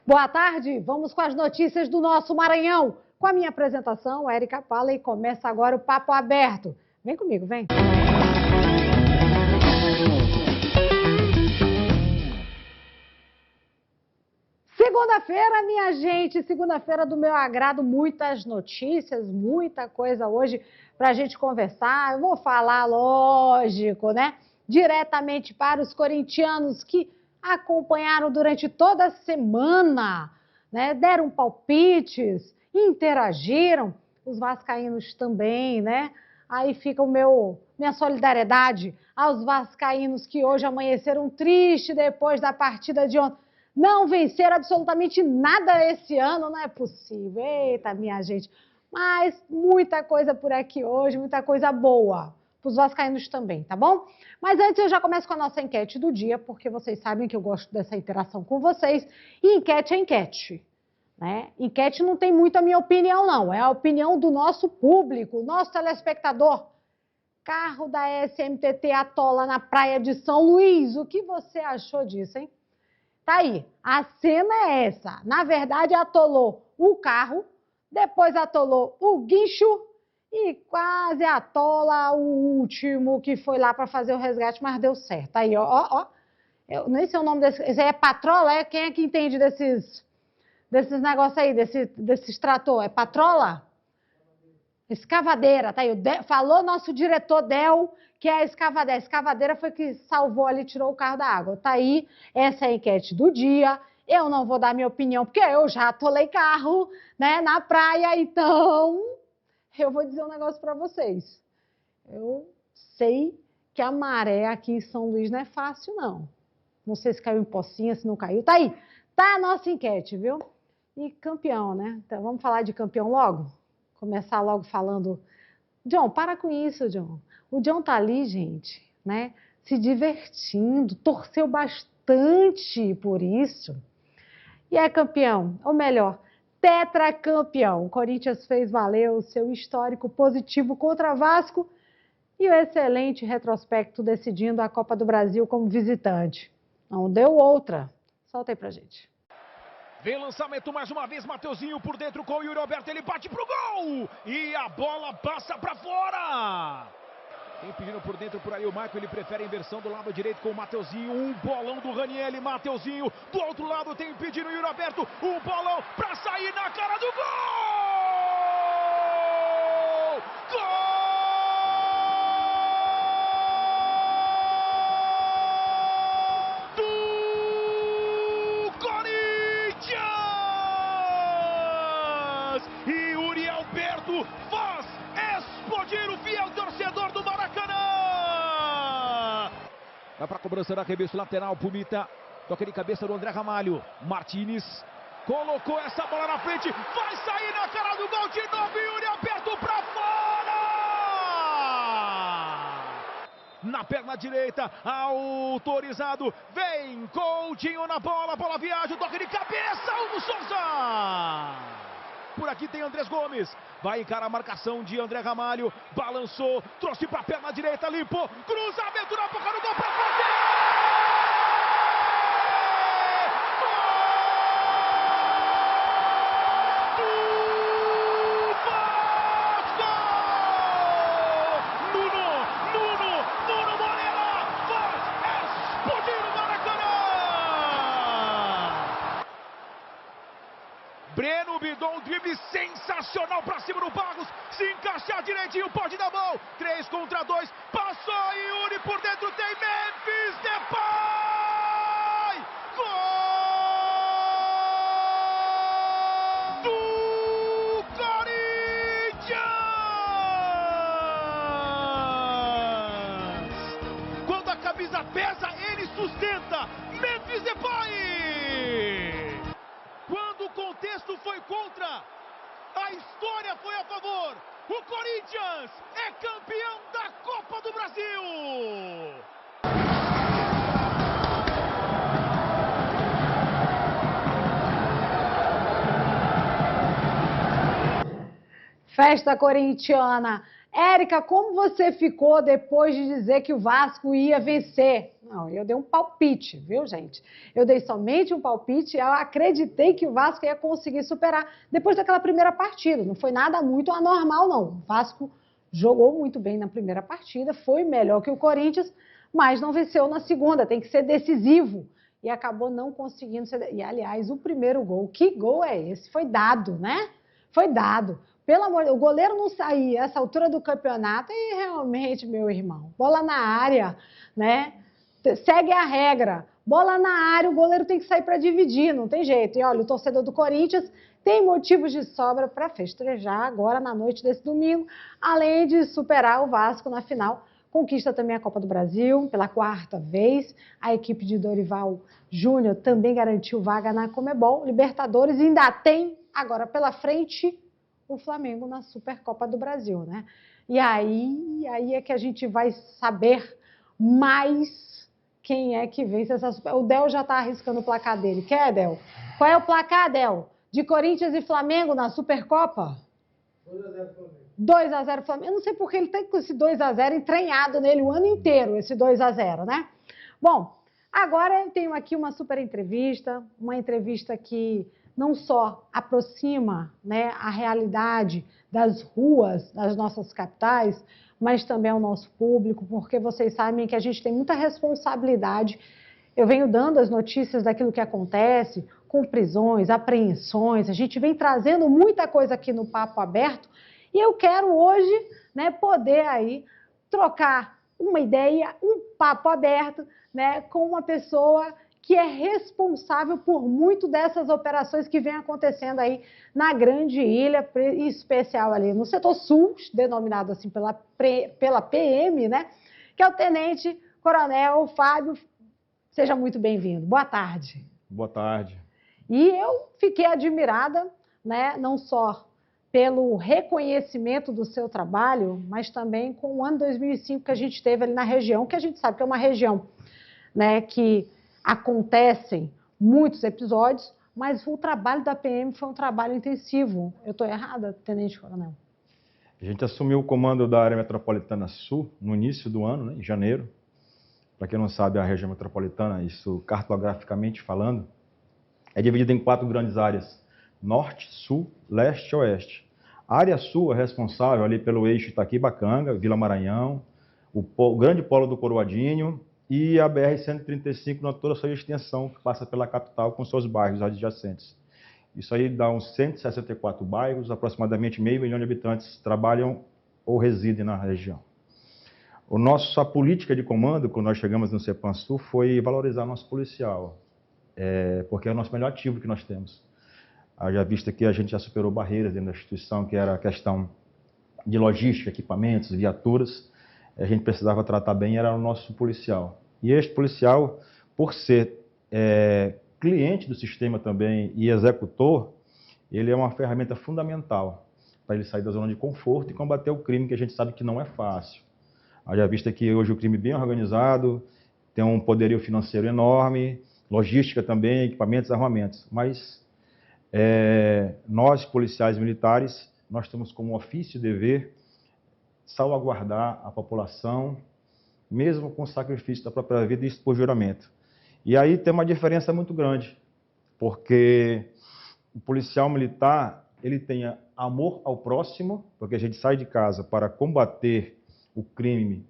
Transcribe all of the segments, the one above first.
Boa tarde, vamos com as notícias do nosso Maranhão. Com a minha apresentação, Érica Pala, e começa agora o Papo Aberto. Vem comigo, vem. Segunda-feira, minha gente, segunda-feira do meu agrado, muitas notícias, muita coisa hoje para a gente conversar. Eu vou falar, lógico, né? Diretamente para os corintianos que acompanharam durante toda a semana, né? Deram palpites, interagiram, os vascaínos também, né? Aí fica minha solidariedade aos vascaínos que hoje amanheceram tristes depois da partida de ontem. Não venceram absolutamente nada esse ano, não é possível. Eita, minha gente. Mas muita coisa por aqui hoje, muita coisa boa. Para os vascaínos também, tá bom? Mas antes eu já começo com a nossa enquete do dia, porque vocês sabem que eu gosto dessa interação com vocês. E enquete é enquete, né? Enquete não tem muito a minha opinião, não. É a opinião do nosso público, nosso telespectador. Carro da SMTT atola na praia de São Luís. O que você achou disso, hein? Tá aí, a cena é essa. Na verdade, atolou o carro, depois atolou o guincho e quase atola o último que foi lá para fazer o resgate, mas deu certo. Aí, ó. Eu nem sei o nome desse. Esse aí é patrola? É? Quem é que entende desses negócios aí, desses trator? É patrola? Escavadeira, tá aí. Falou nosso diretor Del, que é a escavadeira. A escavadeira foi que salvou ali, tirou o carro da água. Tá aí, essa é a enquete do dia. Eu não vou dar minha opinião, porque eu já atolei carro, né, na praia, então eu vou dizer um negócio para vocês. Eu sei que a maré aqui em São Luís não é fácil, não. Não sei se caiu em pocinha, se não caiu. Tá aí, tá a nossa enquete, viu? E campeão, né? Então, vamos falar de campeão logo? Começar logo falando... John, para com isso, John. O John tá ali, gente, né? Se divertindo, torceu bastante por isso. E é campeão, ou melhor, tetracampeão. O Corinthians fez valer o seu histórico positivo contra Vasco e o excelente retrospecto decidindo a Copa do Brasil como visitante. Não deu outra. Solta aí pra gente. Vem lançamento mais uma vez, Mateuzinho por dentro com o Yuri Alberto, ele bate pro gol! E a bola passa pra fora! Tem pedindo por dentro por aí o Michael, ele prefere a inversão do lado direito com o Mateuzinho, um bolão do Ranieri, Mateuzinho, do outro lado tem pedindo o Yuri Alberto, um bolão pra sair na cara do gol! Gol! E Yuri Alberto faz explodir o fiel torcedor do Maracanã. Vai para a cobrança da arremesso lateral, Pumita. Toca de cabeça do André Ramalho. Martínez colocou essa bola na frente. Vai sair na cara do gol de novo. Yuri Alberto para fora. Na perna direita, autorizado. Vem Coutinho na bola. Bola viaja, toque de cabeça. Hugo Souza. Por aqui tem Andrés Gomes, vai encarar a marcação de André Ramalho, balançou, trouxe para a perna direita, limpou, cruzamento na boca do gol para fazer! Nuno Moreira faz explodir o Maracanã! Breno Bidon, um drible sensacional pra cima do Barros, se encaixar direitinho, pode dar bom, 3 contra 2, passou Yuri por dentro, tem Memphis Depay! Gol! Do Corinthians! Quando a camisa pesa, ele sustenta, Memphis Depay! Quando o contexto foi contra, a história foi a favor. O Corinthians é campeão da Copa do Brasil. Festa corintiana. Érica, como você ficou depois de dizer que o Vasco ia vencer? Não, eu dei um palpite, viu, gente? Eu dei somente um palpite, eu acreditei que o Vasco ia conseguir superar depois daquela primeira partida. Não foi nada muito anormal, não. O Vasco jogou muito bem na primeira partida, foi melhor que o Corinthians, mas não venceu na segunda, tem que ser decisivo. E acabou não conseguindo ser... E, aliás, o primeiro gol, que gol é esse? Foi dado, né? Foi dado. Pelo amor de Deus, o goleiro não saía a essa altura do campeonato e realmente, meu irmão, bola na área, né? Segue a regra. Bola na área, o goleiro tem que sair para dividir, não tem jeito. E olha, o torcedor do Corinthians tem motivos de sobra para festejar agora na noite desse domingo, além de superar o Vasco na final. Conquista também a Copa do Brasil pela 4ª vez. A equipe de Dorival Júnior também garantiu vaga na Conmebol, Libertadores, e ainda tem agora pela frente o Flamengo na Supercopa do Brasil, né? E aí é que a gente vai saber mais quem é que vence essa Super... O Del já está arriscando o placar dele. Quer, Del? Qual é o placar, Del? De Corinthians e Flamengo na Supercopa? 2-0 Flamengo. 2-0 Flamengo. Eu não sei porque ele tem com esse 2-0 entranhado nele o ano inteiro, esse 2-0, né? Bom, agora eu tenho aqui uma super entrevista, uma entrevista que não só aproxima, né, a realidade das ruas das nossas capitais, mas também ao nosso público, porque vocês sabem que a gente tem muita responsabilidade. Eu venho dando as notícias daquilo que acontece, com prisões, apreensões, a gente vem trazendo muita coisa aqui no Papo Aberto, e eu quero hoje, né, poder aí trocar uma ideia, um papo aberto, né, com uma pessoa que é responsável por muito dessas operações que vem acontecendo aí na Grande Ilha, em especial ali no setor sul, denominado assim pela PM, né, que é o Tenente Coronel Fábio. Seja muito bem-vindo. Boa tarde. Boa tarde. E eu fiquei admirada, né, não só pelo reconhecimento do seu trabalho, mas também com o ano 2005 que a gente teve ali na região, que a gente sabe que é uma região, né, que acontecem muitos episódios, mas o trabalho da PM foi um trabalho intensivo. Eu estou errada, Tenente Coronel? A gente assumiu o comando da área metropolitana sul no início do ano, né, em janeiro. Para quem não sabe, a região metropolitana, isso cartograficamente falando, é dividida em 4 grandes áreas: norte, sul, leste e oeste. A área sul é responsável ali pelo eixo Itaquibacanga, Vila Maranhão, o grande polo do Coroadinho e a BR-135 na toda a sua extensão, que passa pela capital com seus bairros adjacentes. Isso aí dá uns 164 bairros, aproximadamente 500 mil de habitantes trabalham ou residem na região. A política de comando, quando nós chegamos no CEPAM Sul, foi valorizar nosso policial, porque é o nosso melhor ativo que nós temos. Já visto que a gente já superou barreiras dentro da instituição, que era a questão de logística, equipamentos, viaturas. A gente precisava tratar bem, era o nosso policial. E este policial, por ser cliente do sistema também e executor, ele é uma ferramenta fundamental para ele sair da zona de conforto e combater o crime, que a gente sabe que não é fácil. Já visto que hoje o crime bem organizado, tem um poderio financeiro enorme, logística também, equipamentos, armamentos. Mas nós, policiais militares, nós temos como ofício e dever salvaguardar a população, mesmo com o sacrifício da própria vida, e isso por juramento. E aí tem uma diferença muito grande, porque o policial militar, ele tem amor ao próximo, porque a gente sai de casa para combater o crime,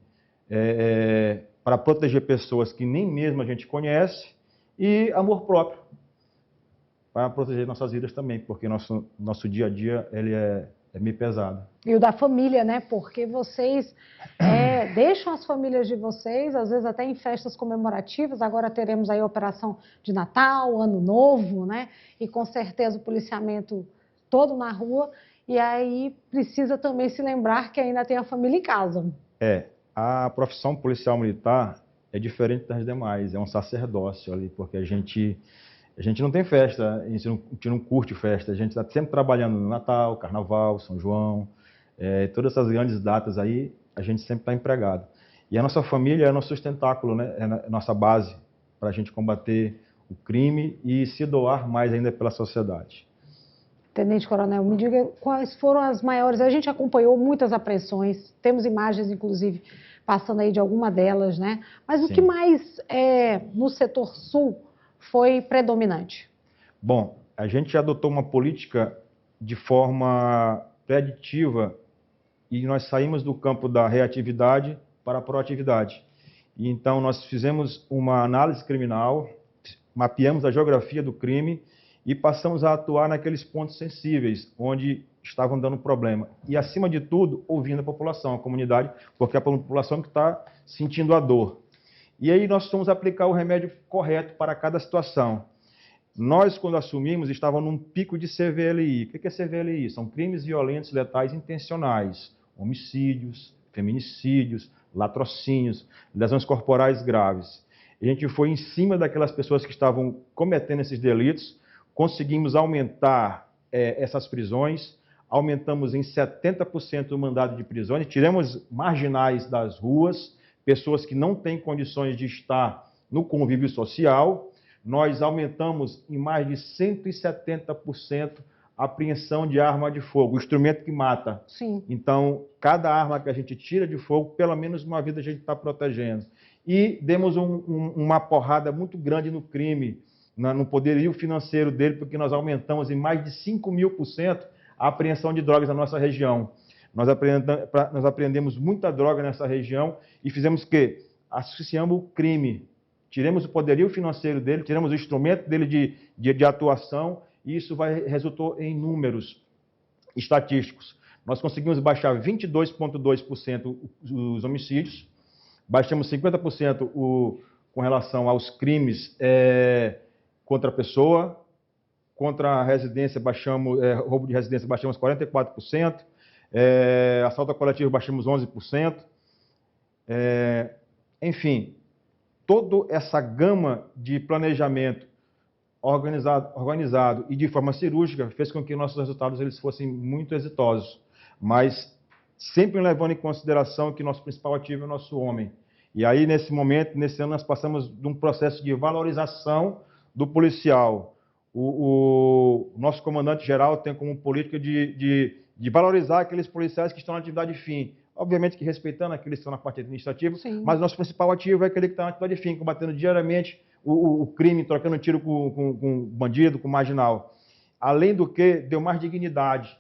para proteger pessoas que nem mesmo a gente conhece, e amor próprio, para proteger nossas vidas também, porque nosso dia a dia ele é meio pesado. E o da família, né? Porque vocês deixam as famílias de vocês, às vezes até em festas comemorativas. Agora teremos aí a operação de Natal, Ano Novo, né? E com certeza o policiamento todo na rua. E aí precisa também se lembrar que ainda tem a família em casa. A profissão policial militar é diferente das demais. É um sacerdócio ali, porque a gente não tem festa, a gente não curte festa, a gente está sempre trabalhando no Natal, Carnaval, São João, todas essas grandes datas aí, a gente sempre está empregado. E a nossa família é nosso sustentáculo, né? É a nossa base para a gente combater o crime e se doar mais ainda pela sociedade. Tenente Coronel, me diga quais foram as maiores... A gente acompanhou muitas apreensões, temos imagens, inclusive, passando aí de alguma delas, né? Mas o Sim. que mais no setor sul foi predominante? Bom, a gente adotou uma política de forma preditiva e nós saímos do campo da reatividade para a proatividade. E então nós fizemos uma análise criminal, mapeamos a geografia do crime e passamos a atuar naqueles pontos sensíveis, onde estavam dando problema. E, acima de tudo, ouvindo a população, a comunidade, porque é a população que está sentindo a dor. E aí nós fomos aplicar o remédio correto para cada situação. Nós, quando assumimos, estávamos num pico de CVLI. O que é CVLI? São crimes violentos letais intencionais, homicídios, feminicídios, latrocínios, lesões corporais graves. A gente foi em cima daquelas pessoas que estavam cometendo esses delitos, conseguimos aumentar essas prisões, aumentamos em 70% o mandado de prisões, tiramos marginais das ruas, pessoas que não têm condições de estar no convívio social. Nós aumentamos em mais de 170% a apreensão de arma de fogo, o instrumento que mata. Sim. Então, cada arma que a gente tira de fogo, pelo menos uma vida a gente está protegendo. E demos uma porrada muito grande no crime, no poderio financeiro dele, porque nós aumentamos em mais de 5.000% a apreensão de drogas na nossa região. Nós apreendemos muita droga nessa região e fizemos o quê? Associamos o crime. Tiramos o poderio financeiro dele, tiramos o instrumento dele de atuação, e isso resultou em números estatísticos. Nós conseguimos baixar 22,2% os homicídios, baixamos 50% com relação aos crimes contra a pessoa, contra a residência, roubo de residência, baixamos 44%, assalto coletivo, baixamos 11%. Enfim, toda essa gama de planejamento organizado e de forma cirúrgica fez com que nossos resultados eles fossem muito exitosos, mas sempre levando em consideração que nosso principal ativo é o nosso homem. E aí, nesse momento, nesse ano, nós passamos de um processo de valorização do policial. O nosso comandante-geral tem como política de valorizar aqueles policiais que estão na atividade fim. Obviamente que respeitando aqueles que estão na parte administrativa, Sim. mas nosso principal ativo é aquele que está na atividade fim, combatendo diariamente o crime, trocando tiro com bandido, com marginal. Além do que, deu mais dignidade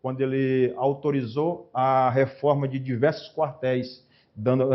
quando ele autorizou a reforma de diversos quartéis, dando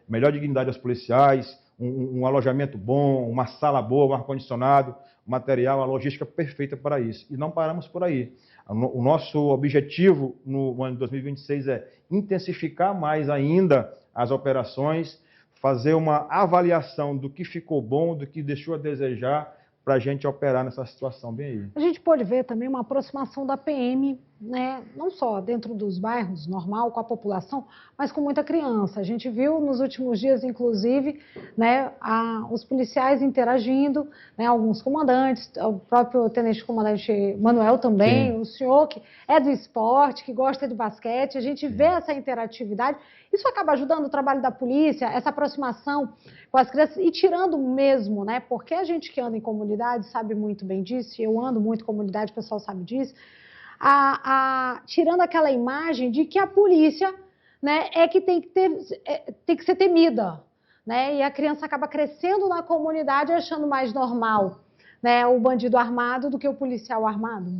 melhor dignidade aos policiais, um alojamento bom, uma sala boa, um ar-condicionado, material, a logística perfeita para isso. E não paramos por aí. O nosso objetivo no ano de 2026 é intensificar mais ainda as operações, fazer uma avaliação do que ficou bom, do que deixou a desejar, para a gente operar nessa situação bem aí. A gente pode ver também uma aproximação da PM, né, não só dentro dos bairros, normal, com a população, mas com muita criança. A gente viu nos últimos dias, inclusive, né, os policiais interagindo, né, alguns comandantes, o próprio tenente-comandante Manuel também, sim, o senhor que é do esporte, que gosta de basquete, a gente vê essa interatividade. Isso acaba ajudando o trabalho da polícia, essa aproximação com as crianças e tirando mesmo, né, porque a gente que anda em comunidade sabe muito bem disso, eu ando muito em comunidade, o pessoal sabe disso, tirando aquela imagem de que a polícia, né, é que tem que ser temida, né, e a criança acaba crescendo na comunidade achando mais normal, né, o bandido armado do que o policial armado.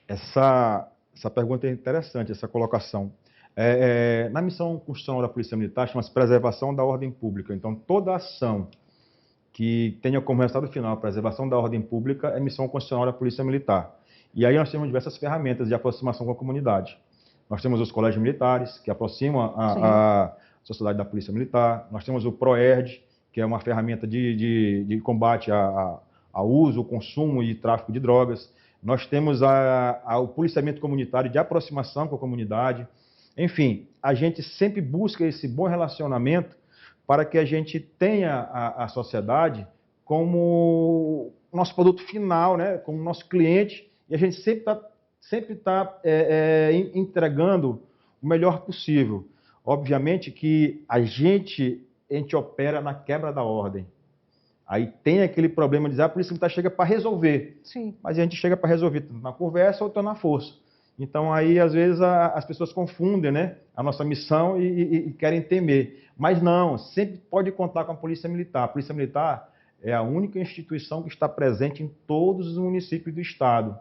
Essa pergunta é interessante, essa colocação. Na missão constitucional da Polícia Militar chama-se preservação da ordem pública. Então, toda ação que tenha como resultado final a preservação da ordem pública é missão constitucional da Polícia Militar. E aí nós temos diversas ferramentas de aproximação com a comunidade. Nós temos os colégios militares, que aproximam a sociedade da Polícia Militar. Nós temos o PROERD, que é uma ferramenta de combate ao uso, consumo e tráfico de drogas. Nós temos o policiamento comunitário de aproximação com a comunidade. Enfim, a gente sempre busca esse bom relacionamento para que a gente tenha a sociedade como nosso produto final, né? Como nosso cliente, e a gente sempre está entregando o melhor possível. Obviamente que a gente opera na quebra da ordem. Aí tem aquele problema de dizer, a Polícia Militar chega para resolver. Sim. Mas a gente chega para resolver tanto na conversa ou na força. Então aí às vezes as pessoas confundem, né, a nossa missão e querem temer. Mas não, sempre pode contar com a Polícia Militar. A Polícia Militar é a única instituição que está presente em todos os municípios do estado.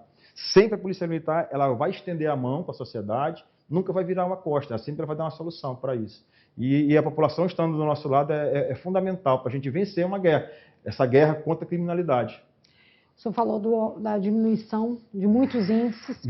Sempre a Polícia Militar ela vai estender a mão para a sociedade, nunca vai virar uma costa, ela sempre vai dar uma solução para isso. E a população estando do nosso lado é fundamental para a gente vencer uma guerra, essa guerra contra a criminalidade. O senhor falou da diminuição de muitos índices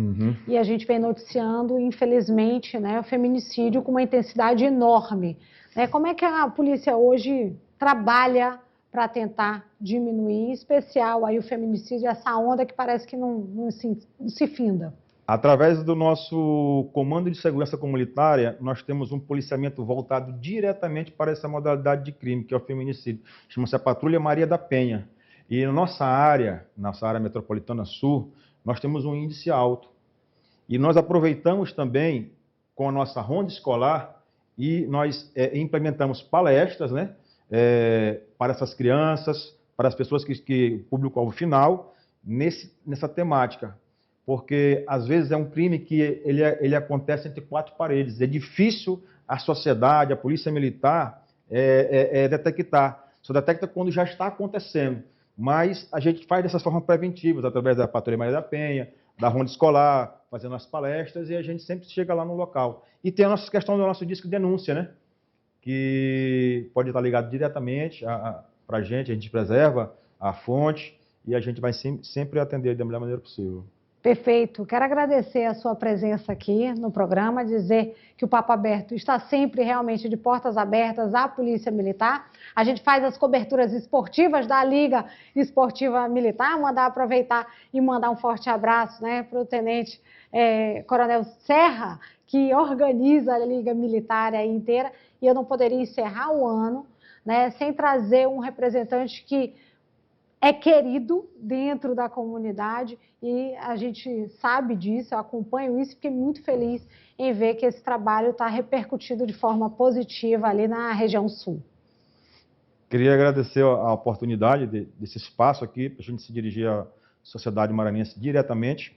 e a gente vem noticiando, infelizmente, né, o feminicídio com uma intensidade enorme. Né? Como é que a polícia hoje trabalha para tentar diminuir, em especial aí o feminicídio, essa onda que parece que não se finda? Através do nosso Comando de Segurança Comunitária, nós temos um policiamento voltado diretamente para essa modalidade de crime, que é o feminicídio. Chama-se a Patrulha Maria da Penha. E na nossa área metropolitana sul, nós temos um índice alto. E nós aproveitamos também com a nossa ronda escolar e nós implementamos palestras, né, para essas crianças, para as pessoas que público-alvo final, nessa temática. Porque às vezes é um crime que ele acontece entre quatro paredes. É difícil a sociedade, a polícia militar detectar. Só detecta quando já está acontecendo. Mas a gente faz dessas formas preventivas, através da Patrulha Maria da Penha, da ronda escolar, fazendo as palestras, e a gente sempre chega lá no local. E tem a nossa questão do nosso disco de denúncia, né? Que pode estar ligado diretamente para a gente preserva a fonte e a gente vai sempre atender da melhor maneira possível. Perfeito. Quero agradecer a sua presença aqui no programa, dizer que o Papo Aberto está sempre realmente de portas abertas à Polícia Militar. A gente faz as coberturas esportivas da Liga Esportiva Militar, aproveitar e mandar um forte abraço, né, para o Tenente Coronel Serra, que organiza a Liga Militar aí inteira, e eu não poderia encerrar o ano, né, sem trazer um representante que é querido dentro da comunidade e a gente sabe disso, eu acompanho isso e fiquei muito feliz em ver que esse trabalho está repercutindo de forma positiva ali na região sul. Queria agradecer a oportunidade desse espaço aqui, para a gente se dirigir à sociedade maranhense diretamente,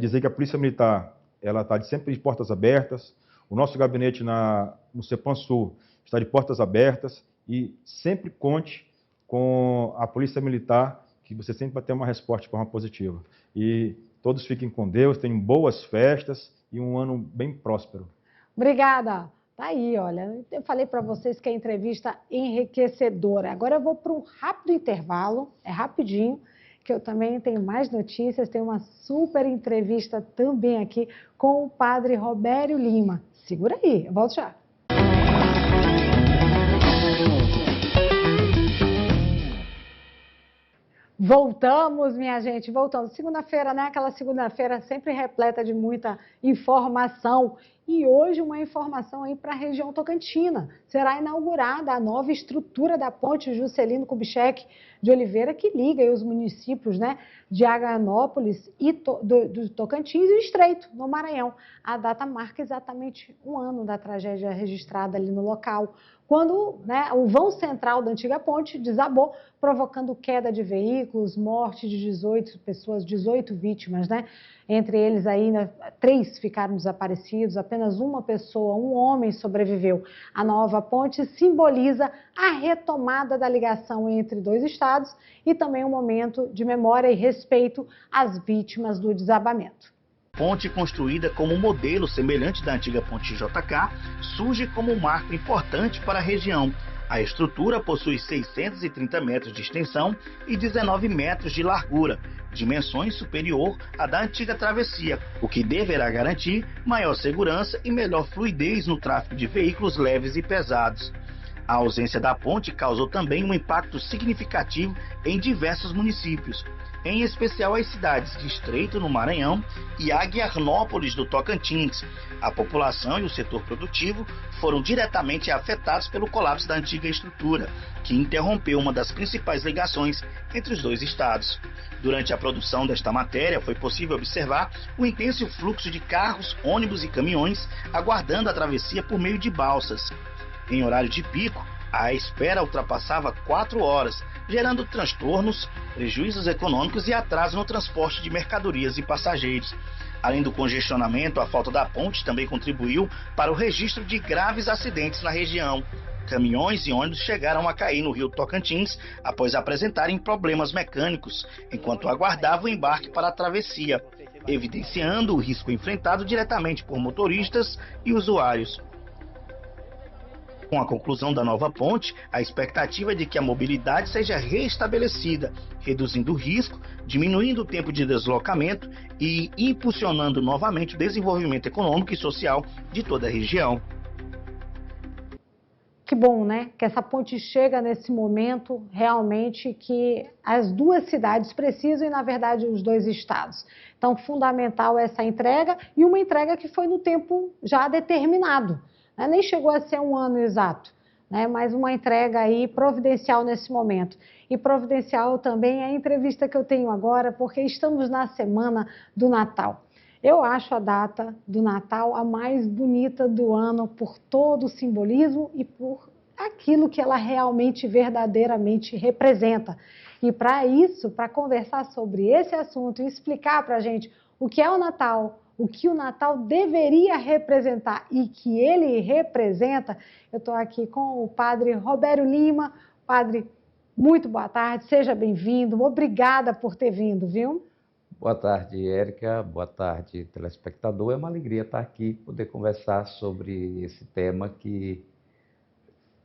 dizer que a Polícia Militar ela está sempre de portas abertas, o nosso gabinete no CEPAM Sul está de portas abertas e sempre conte com a Polícia Militar, que você sempre vai ter uma resposta de forma positiva. E todos fiquem com Deus, tenham boas festas e um ano bem próspero. Obrigada. Tá aí, olha, eu falei para vocês que a entrevista enriquecedora. Agora eu vou para um rápido intervalo, é rapidinho, que eu também tenho mais notícias, tenho uma super entrevista também aqui com o padre Robério Lima. Segura aí, eu volto já. Voltamos, minha gente, voltamos. Segunda-feira, né? Aquela segunda-feira sempre repleta de muita informação. E hoje uma informação aí para a região tocantina. Será inaugurada a nova estrutura da ponte Juscelino Kubitschek de Oliveira, que liga aí os municípios, né, de Aganópolis e do Tocantins e o Estreito, no Maranhão. A data marca exatamente um ano da tragédia registrada ali no local, quando, né, o vão central da antiga ponte desabou, provocando queda de veículos, morte de 18 pessoas, 18 vítimas, né? Entre eles aí, né, 3 ficaram desaparecidos, apenas uma pessoa, um homem sobreviveu. A nova ponte simboliza a retomada da ligação entre 2 estados e também um momento de memória e respeito às vítimas do desabamento. Ponte construída como um modelo semelhante da antiga ponte JK, surge como um marco importante para a região. A estrutura possui 630 metros de extensão e 19 metros de largura, dimensões superior à da antiga travessia, o que deverá garantir maior segurança e melhor fluidez no tráfego de veículos leves e pesados. A ausência da ponte causou também um impacto significativo em diversos municípios, em especial as cidades de Estreito, no Maranhão, e Aguiarnópolis, do Tocantins. A população e o setor produtivo foram diretamente afetados pelo colapso da antiga estrutura, que interrompeu uma das principais ligações entre os 2 estados. Durante a produção desta matéria, foi possível observar o intenso fluxo de carros, ônibus e caminhões aguardando a travessia por meio de balsas. Em horário de pico, A espera ultrapassava 4 horas, gerando transtornos, prejuízos econômicos e atraso no transporte de mercadorias e passageiros. Além do congestionamento, a falta da ponte também contribuiu para o registro de graves acidentes na região. Caminhões e ônibus chegaram a cair no rio Tocantins após apresentarem problemas mecânicos, enquanto aguardavam o embarque para a travessia, evidenciando o risco enfrentado diretamente por motoristas e usuários. Com a conclusão da nova ponte, a expectativa é de que a mobilidade seja restabelecida, reduzindo o risco, diminuindo o tempo de deslocamento e impulsionando novamente o desenvolvimento econômico e social de toda a região. Que bom, né? Que essa ponte chega nesse momento realmente que as duas cidades precisam e, na verdade, os dois estados. Então, fundamental essa entrega e uma entrega que foi no tempo já determinado. Nem chegou a ser um ano exato, né? Mas uma entrega aí providencial nesse momento. E providencial também é a entrevista que eu tenho agora, porque estamos na semana do Natal. Eu acho a data do Natal a mais bonita do ano por todo o simbolismo e por aquilo que ela realmente, verdadeiramente representa. E para isso, para conversar sobre esse assunto e explicar para a gente o que é o Natal, o que o Natal deveria representar e que ele representa, eu estou aqui com o padre Robério Lima. Padre, muito boa tarde, seja bem-vindo, obrigada por ter vindo, viu? Boa tarde, Érica, boa tarde, telespectador. É uma alegria estar aqui, poder conversar sobre esse tema que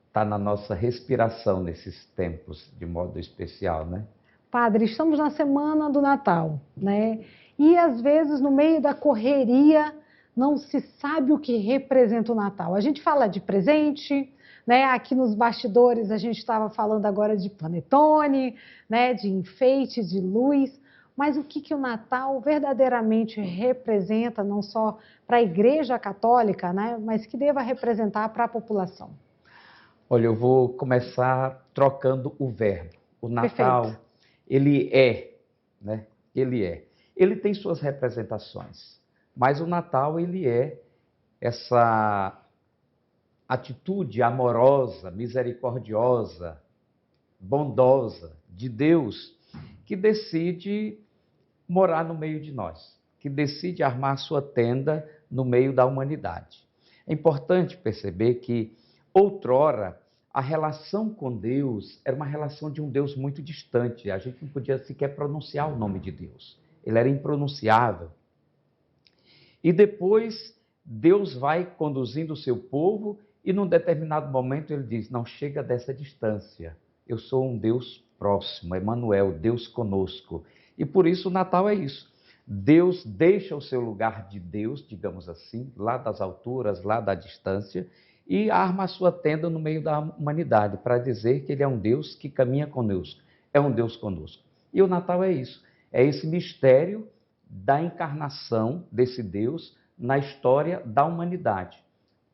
está na nossa respiração nesses tempos, de modo especial, né? Padre, estamos na semana do Natal, né? E às vezes no meio da correria não se sabe o que representa o Natal. A gente fala de presente, né? Aqui nos bastidores a gente estava falando agora de panetone, né? De enfeite, de luz. Mas o que o Natal verdadeiramente representa, não só para a Igreja Católica, né? Mas que deva representar para a população? Olha, eu vou começar trocando o verbo. O Natal, Perfeito. ele é, né? Ele é. Ele tem suas representações, mas o Natal, ele é essa atitude amorosa, misericordiosa, bondosa de Deus, que decide morar no meio de nós, que decide armar sua tenda no meio da humanidade. É importante perceber que, outrora, a relação com Deus era uma relação de um Deus muito distante. A gente não podia sequer pronunciar o nome de Deus. Ele era impronunciável. E depois, Deus vai conduzindo o seu povo e, num determinado momento, ele diz: não chega dessa distância. Eu sou um Deus próximo, Emmanuel, Deus conosco. E por isso o Natal é isso. Deus deixa o seu lugar de Deus, digamos assim, lá das alturas, lá da distância, e arma a sua tenda no meio da humanidade, para dizer que ele é um Deus que caminha conosco, é um Deus conosco. E o Natal é isso, é esse mistério da encarnação desse Deus na história da humanidade,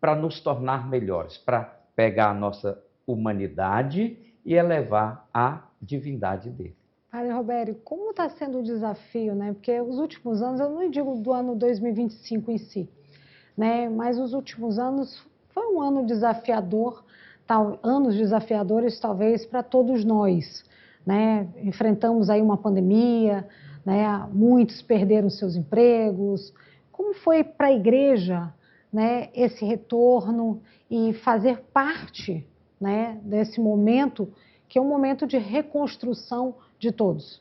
para nos tornar melhores, para pegar a nossa humanidade e elevar a divindade dele. Padre Robério, como está sendo o desafio, né? Porque os últimos anos, eu não digo do ano 2025 em si, né? Mas os últimos anos foi um ano desafiador, anos desafiadores talvez para todos nós, né? Enfrentamos aí uma pandemia, né? Muitos perderam seus empregos. Como foi para a igreja, né? Esse retorno e fazer parte, né? Desse momento, que é um momento de reconstrução de todos?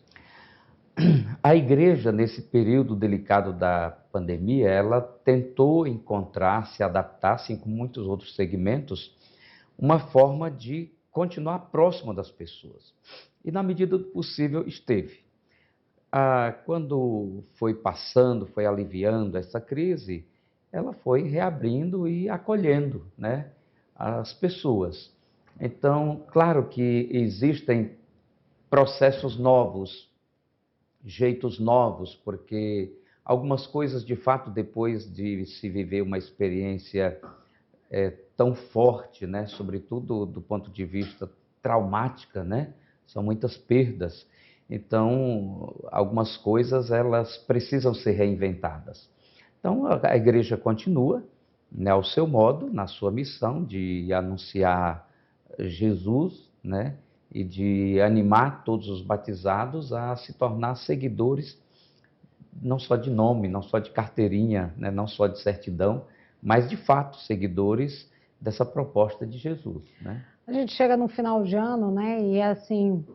A igreja, nesse período delicado da pandemia, ela tentou encontrar, se adaptar, assim como muitos outros segmentos, uma forma de continuar próxima das pessoas. E, na medida do possível, esteve. Quando foi passando, foi aliviando essa crise, ela foi reabrindo e acolhendo, né, as pessoas. Então, claro que existem processos novos, jeitos novos, porque algumas coisas, de fato, depois de se viver uma experiência tão forte, né, sobretudo do ponto de vista traumática, né, são muitas perdas. Então, algumas coisas, elas precisam ser reinventadas. Então, a igreja continua, né, ao seu modo, na sua missão de anunciar Jesus, né? E de animar todos os batizados a se tornar seguidores, não só de nome, não só de carteirinha, né? Não só de certidão, mas de fato seguidores dessa proposta de Jesus, né? A gente chega no final de ano, né? E é assim,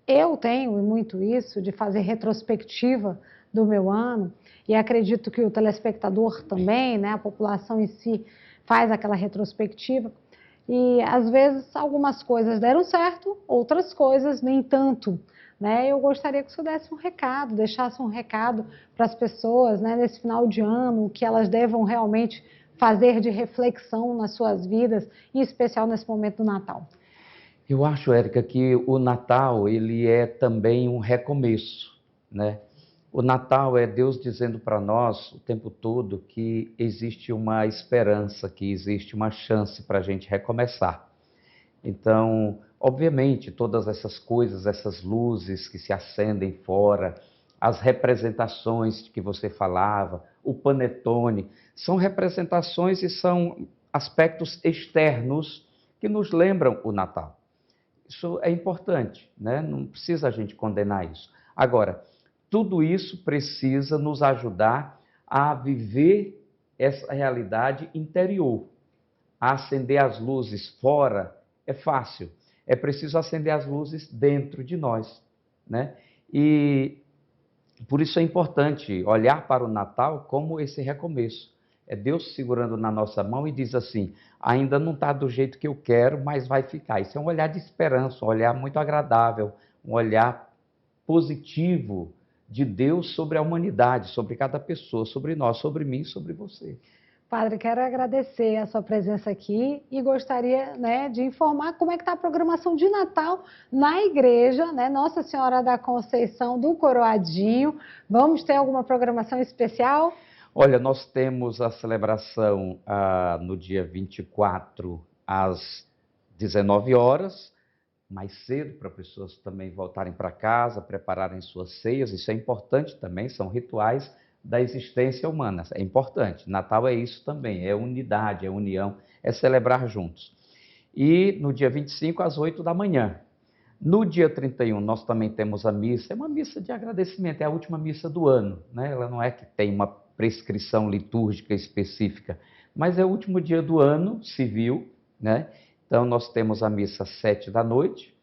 eu tenho muito isso de fazer retrospectiva do meu ano, e acredito que o telespectador também, né? A população em si faz aquela retrospectiva. E às vezes algumas coisas deram certo, outras coisas nem tanto, né? Eu gostaria que o senhor desse um recado, deixasse um recado para as pessoas, né, nesse final de ano, o que elas devam realmente fazer de reflexão nas suas vidas, em especial nesse momento do Natal. Eu acho, Érica, que o Natal, ele é também um recomeço, né? O Natal é Deus dizendo para nós o tempo todo que existe uma esperança, que existe uma chance para a gente recomeçar. Então, obviamente, todas essas coisas, essas luzes que se acendem fora, as representações que você falava, o panetone, são representações e são aspectos externos que nos lembram o Natal. Isso é importante, né? Não precisa a gente condenar isso. Agora, tudo isso precisa nos ajudar a viver essa realidade interior. A acender as luzes fora é fácil. É preciso acender as luzes dentro de nós, né? E por isso é importante olhar para o Natal como esse recomeço. É Deus segurando na nossa mão e diz assim: ainda não está do jeito que eu quero, mas vai ficar. Isso é um olhar de esperança, um olhar muito agradável, um olhar positivo de Deus sobre a humanidade, sobre cada pessoa, sobre nós, sobre mim, sobre você. Padre, quero agradecer a sua presença aqui e gostaria, né, de informar como é que está a programação de Natal na igreja, né, Nossa Senhora da Conceição do Coroadinho. Vamos ter alguma programação especial? Olha, nós temos a celebração no dia 24 às 19 horas, mais cedo, para pessoas também voltarem para casa, prepararem suas ceias. Isso é importante também, são rituais da existência humana. É importante. Natal é isso também, é unidade, é união, é celebrar juntos. E no dia 25 às 8 da manhã. No dia 31, nós também temos a missa, é uma missa de agradecimento, é a última missa do ano, né? Ela não é que tem uma prescrição litúrgica específica, mas é o último dia do ano civil, né? Então, nós temos a missa às 7 da noite,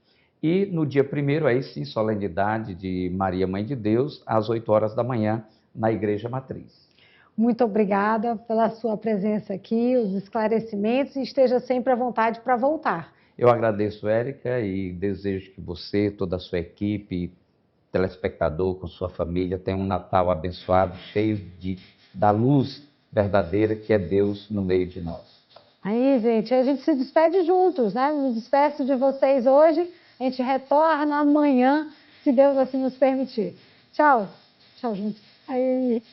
e no dia 1º, aí sim, solenidade de Maria, Mãe de Deus, às 8 horas da manhã, na Igreja Matriz. Muito obrigada pela sua presença aqui, os esclarecimentos, e esteja sempre à vontade para voltar. Eu agradeço, Érica, e desejo que você, toda a sua equipe, telespectador, com sua família, tenha um Natal abençoado, cheio da luz verdadeira que é Deus no meio de nós. Aí, gente, a gente se despede juntos, né? Me despeço de vocês hoje, a gente retorna amanhã, se Deus assim nos permitir. Tchau. Tchau, gente. Aí.